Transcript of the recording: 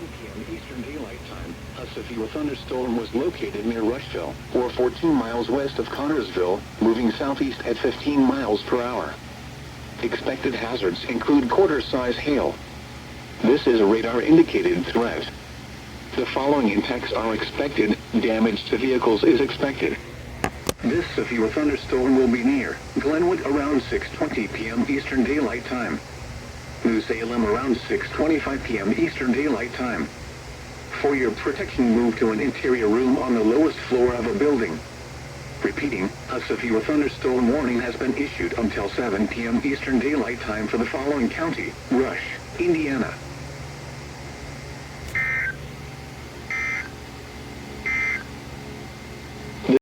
p.m. Eastern Daylight Time, a severe thunderstorm was located near Rushville, or 14 miles west of Connersville, moving southeast at 15 miles per hour. Expected hazards include quarter-size hail. This is a radar-indicated threat. The following impacts are expected. Damage to vehicles is expected. This severe thunderstorm will be near Glenwood around 6:20 p.m. Eastern Daylight Time. New Salem around 6:25 p.m. Eastern Daylight Time. For your protection, move to an interior room on the lowest floor of a building. Repeating, a severe thunderstorm warning has been issued until 7 p.m. Eastern Daylight Time for the following county: Rush, Indiana,